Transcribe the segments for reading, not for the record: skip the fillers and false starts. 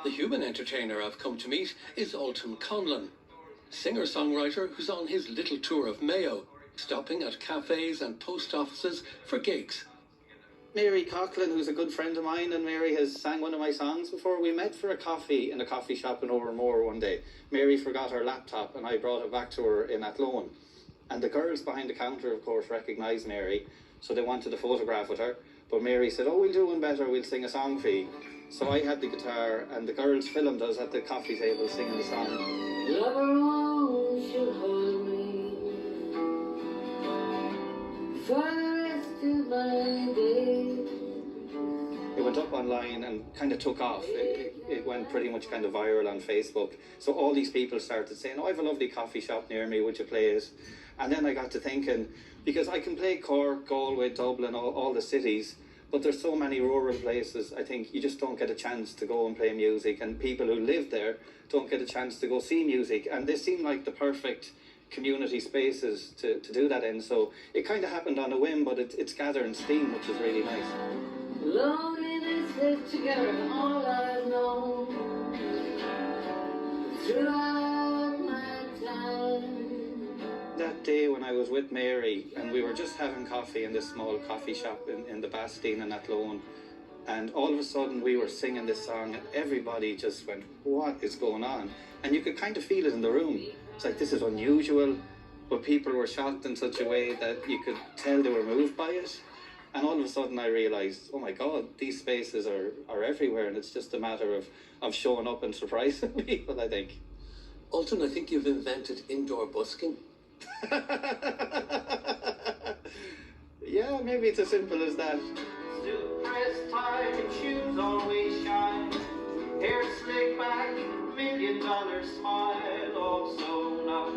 The human entertainer I've come to meet is Ultan Conlon, singer-songwriter who's on his little tour of Mayo, stopping at cafes and post offices for gigs. Mary Coughlin, who's a good friend of mine, and Mary has sang one of my songs before. We met for a coffee in a coffee shop in Overmore one day. Mary forgot her laptop and I brought it back to her in Athlone. And the girls behind the counter, of course, recognised Mary, so they wanted a photograph with her. But Mary said, "Oh, we'll do one better, we'll sing a song for you." So I had the guitar and the girls filmed us at the coffee table singing the song. Lover alone should hold me for the rest of my days. It went up online and kind of took off. It went pretty much kind of viral on Facebook. So all these people started saying, "Oh, I have a lovely coffee shop near me, would you play it?" And then I got to thinking, because I can play Cork, Galway, Dublin, all the cities, but there's so many rural places, I think you just don't get a chance to go and play music, and people who live there don't get a chance to go see music, and they seem like the perfect community spaces to do that in. So it kind of happened on a whim, but it's gathering steam, which is really nice. Loneliness hit together all I've known throughout my time. That day when I was with Mary and we were just having coffee in this small coffee shop in the Bastine in Athlone, and all of a sudden we were singing this song and everybody just went, "What is going on?" And you could kind of feel it in the room. It's like, this is unusual, but people were shocked in such a way that you could tell they were moved by it. And all of a sudden I realised, oh my God, these spaces are everywhere, and it's just a matter of showing up and surprising people, I think. Ultan, I think you've invented indoor busking. Yeah, maybe it's as simple as that. Still pressed tight and shoes always shine. Hair slick back, $1 million smile. Also not,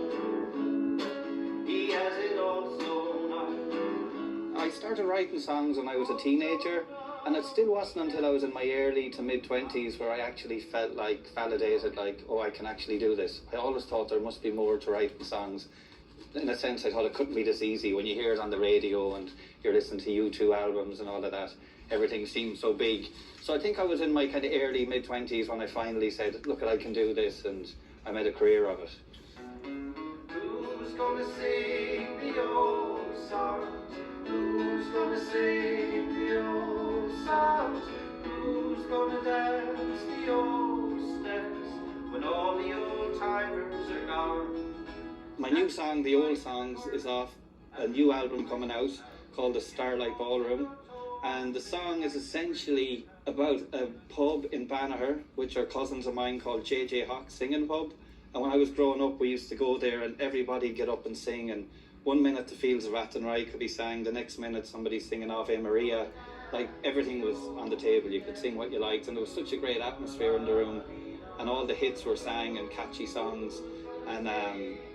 he has it also not. I started writing songs when I was a teenager, and it still wasn't until I was in my early to mid-20s where I actually felt like validated, like, oh, I can actually do this. I always thought there must be more to writing songs. In a sense, I thought it couldn't be this easy. When you hear it on the radio and you're listening to U2 albums and all of that, everything seems so big. So I think I was in my kind of early mid-20s when I finally said, look, I can do this, and I made a career of it. Who's gonna sing the old songs? Who's gonna sing the old songs? Who's gonna dance the old steps when all the old timers are gone? My new song, The Old Songs, is off a new album coming out called The Starlight Ballroom, and the song is essentially about a pub in Banagher, which are cousins of mine, called JJ Hawk's Singing Pub. And when I was growing up, we used to go there and everybody get up and sing, and one minute the Fields of Athenry could be sang, the next minute somebody's singing Ave Maria. Like, everything was on the table, you could sing what you liked, and there was such a great atmosphere in the room, and all the hits were sang and catchy songs. And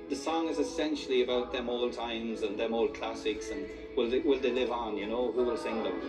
the song is essentially about them old times and them old classics, and will they live on, you know, who will sing them?